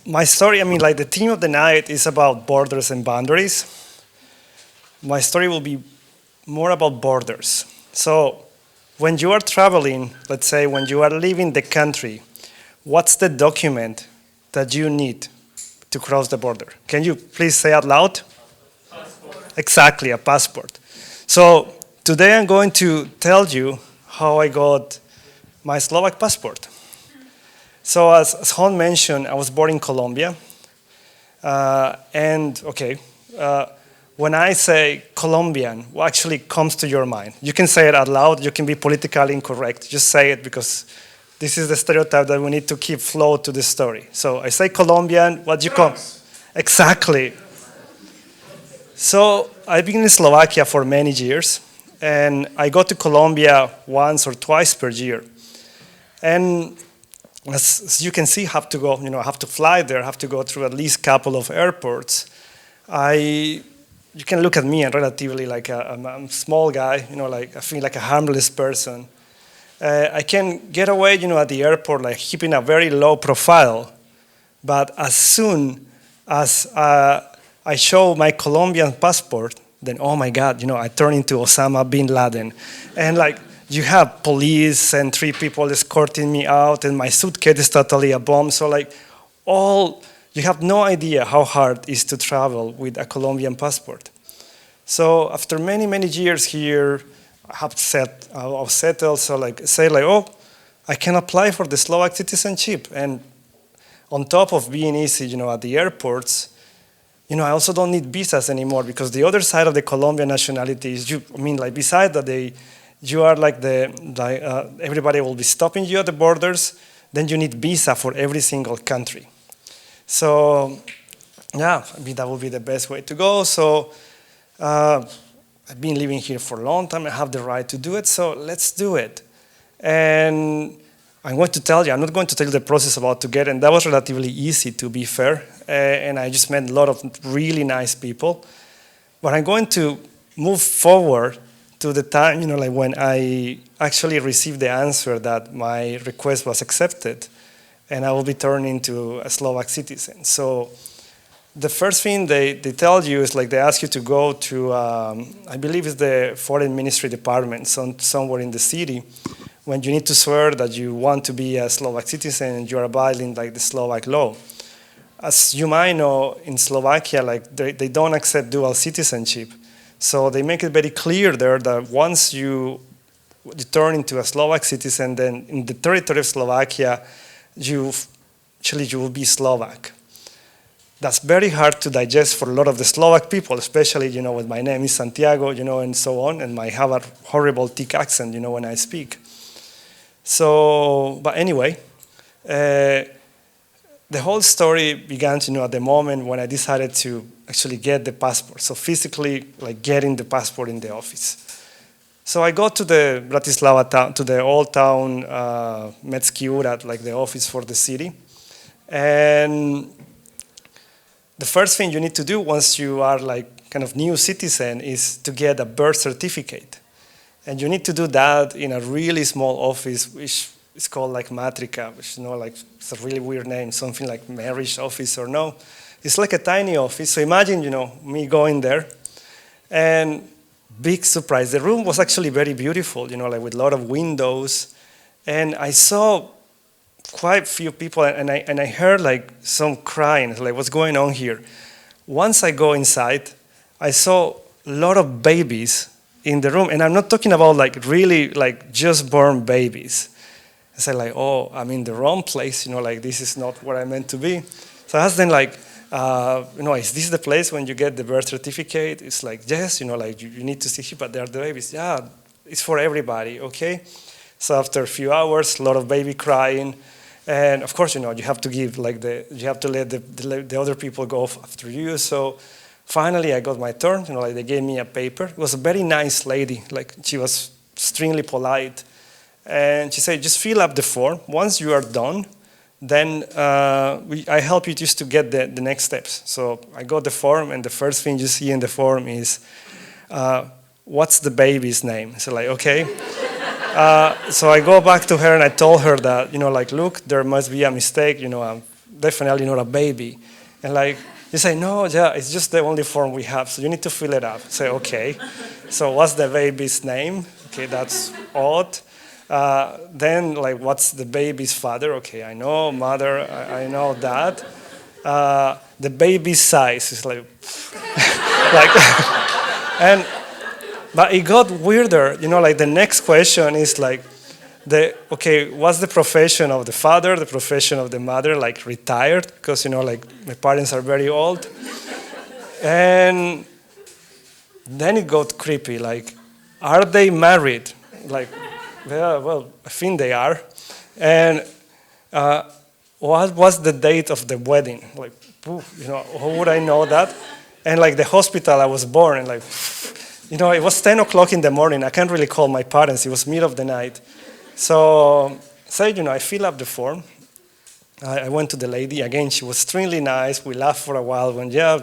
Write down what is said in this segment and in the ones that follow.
my story, I mean, like the theme of the night is about borders and boundaries. My story will be more about borders. So when you are traveling, let's say when you are leaving the country, what's the document that you need to cross the border? Can you please say out loud? Passport. Exactly, a passport. So today I'm going to tell you how I got my Slovak passport. So as Hon mentioned, I was born in Colombia. When I say Colombian, what actually comes to your mind? You can say it out loud. You can be politically incorrect. Just say it because this is the stereotype that we need to keep flow to the story. So I say Colombian, what do you come? Exactly. So I've been in Slovakia for many years, and I go to Colombia once or twice per year. And as you can see, have to go, I have to fly there, have to go through at least a couple of airports. You can look at me and relatively like I'm a small guy, like I feel like a harmless person. I can get away, at the airport, like keeping a very low profile. But as soon as I show my Colombian passport, then oh my God, I turn into Osama bin Laden. And like, you have police and 3 people escorting me out, and my suitcase is totally a bomb. So like, you have no idea how hard it is to travel with a Colombian passport. So after many, many years here, I've settled, so like, oh, I can apply for the Slovak citizenship. And on top of being easy, at the airports, I also don't need visas anymore, because the other side of the Colombian nationality is, besides that you are like everybody will be stopping you at the borders, then you need visa for every single country. So, yeah, that would be the best way to go. So, I've been living here for a long time. I have the right to do it, so let's do it. And I'm going to tell you, I'm not going to tell you the process about to get it, and that was relatively easy, to be fair. And I just met a lot of really nice people. But I'm going to move forward to the time, when I actually received the answer that my request was accepted, and I will be turned into a Slovak citizen. So the first thing they tell you is like they ask you to go to, I believe it's the Foreign Ministry Department, somewhere in the city, when you need to swear that you want to be a Slovak citizen and you are abiding like the Slovak law. As you might know, in Slovakia, like they don't accept dual citizenship. So they make it very clear there that once you turn into a Slovak citizen, then in the territory of Slovakia, you will be Slovak. That's very hard to digest for a lot of the Slovak people, especially, when my name is Santiago, and so on, and I have a horrible thick accent, when I speak. So, but anyway, the whole story began, at the moment when I decided to actually get the passport. So physically, like getting the passport in the office. So I go to the Bratislava town, to the old town, Mestský úrad, like the office for the city. And the first thing you need to do once you are like kind of new citizen is to get a birth certificate. And you need to do that in a really small office, which is called like Matrika, which like it's a really weird name, something like marriage office or no. It's like a tiny office. So imagine, me going there, and big surprise. The room was actually very beautiful, like with a lot of windows, and I saw quite few people, and I heard like some crying, like what's going on here? Once I go inside, I saw a lot of babies in the room, and I'm not talking about like really like just born babies. I said like, oh, I'm in the wrong place, like this is not where I meant to be. So I asked them like, is this the place when you get the birth certificate? It's like, yes, like you need to see here, but they are the babies. Yeah, it's for everybody, okay? So after a few hours, a lot of baby crying, and of course, you have to give like you have to let the other people go after you. So finally, I got my turn. Like they gave me a paper. It was a very nice lady. Like she was extremely polite, and she said, just fill up the form. Once you are done, then I help you just to get the next steps. So I got the form, and the first thing you see in the form is, what's the baby's name? So like, okay. So I go back to her and I told her that, like, look, there must be a mistake. definitely not a baby. And like, you say, no, yeah, it's just the only form we have, so you need to fill it up. Say, okay. So what's the baby's name? Okay, that's odd. Then, like, what's the baby's father? Okay, I know, mother, I know that. The baby's size is like, like, but it got weirder. You know, like the next question is like, okay, what's the profession of the father, the profession of the mother, like retired, because, you know, like my parents are very old. And then it got creepy, like, are they married? Like, yeah, well, I think they are. And what was the date of the wedding? Like, you know, how would I know that? And like the hospital I was born, and like, you know, it was 10 o'clock in the morning. I can't really call my parents. It was middle of the night. So, you know, I fill up the form. I went to the lady. Again, she was extremely nice. We laughed for a while. When, yeah,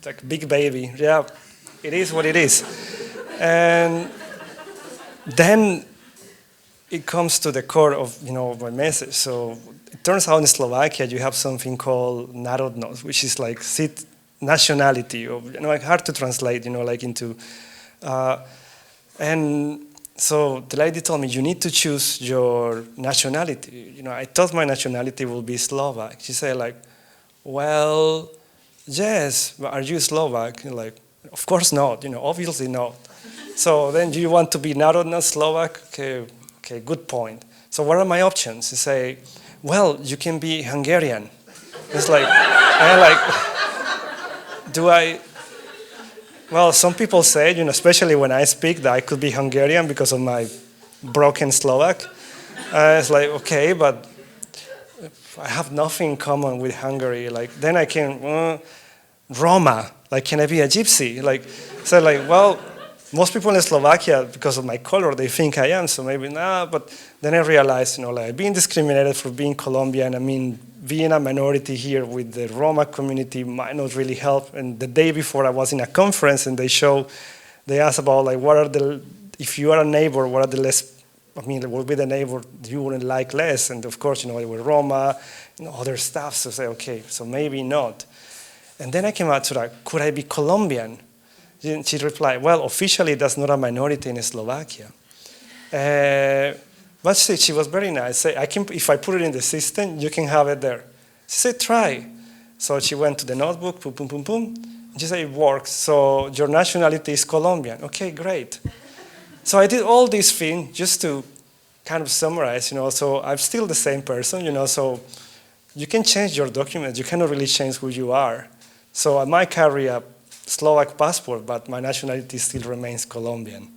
like big baby. Yeah, it is what it is. And then it comes to the core of, you know, my message. So it turns out in Slovakia you have something called národnosť, which is like nationality, or, you know, like hard to translate, you know, like into, and so the lady told me, you need to choose your nationality. You know, I thought my nationality would be Slovak. She said, like, well, yes, but are you Slovak? And like, of course not, you know, obviously not. So then, do you want to be národnosť Slovak? Okay, good point. So what are my options? She say, well, you can be Hungarian. It's like, and like, do I? Well, some people say, you know, especially when I speak, that I could be Hungarian because of my broken Slovak. It's like, okay, but I have nothing in common with Hungary. Like, then I can, Roma, like, can I be a gypsy? Like, so like, well, most people in Slovakia, because of my color, they think I am, so maybe nah, but then I realized, you know, like, being discriminated for being Colombian, I mean, being a minority here with the Roma community might not really help. And the day before I was in a conference and they asked about like, if you are a neighbor, what are the less, I mean, what would be the neighbor you wouldn't like less? And of course, you know, they were Roma and other stuff. So I say, okay, so maybe not. And then I came out to like, could I be Colombian? She replied, well, officially that's not a minority in Slovakia. But she was very nice. Say, if I put it in the system, you can have it there. She said, try. So she went to the notebook, boom, boom, boom, boom. And she said, it works. So your nationality is Colombian. Okay, great. So I did all these things just to kind of summarize, you know, so I'm still the same person, you know, so you can change your documents. You cannot really change who you are. So I might carry a Slovak passport, but my nationality still remains Colombian.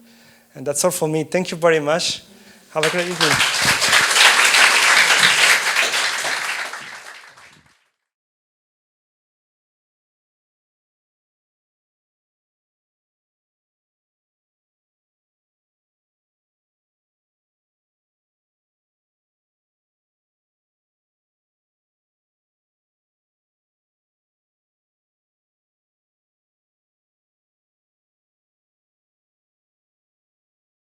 And that's all for me. Thank you very much. Have a great evening.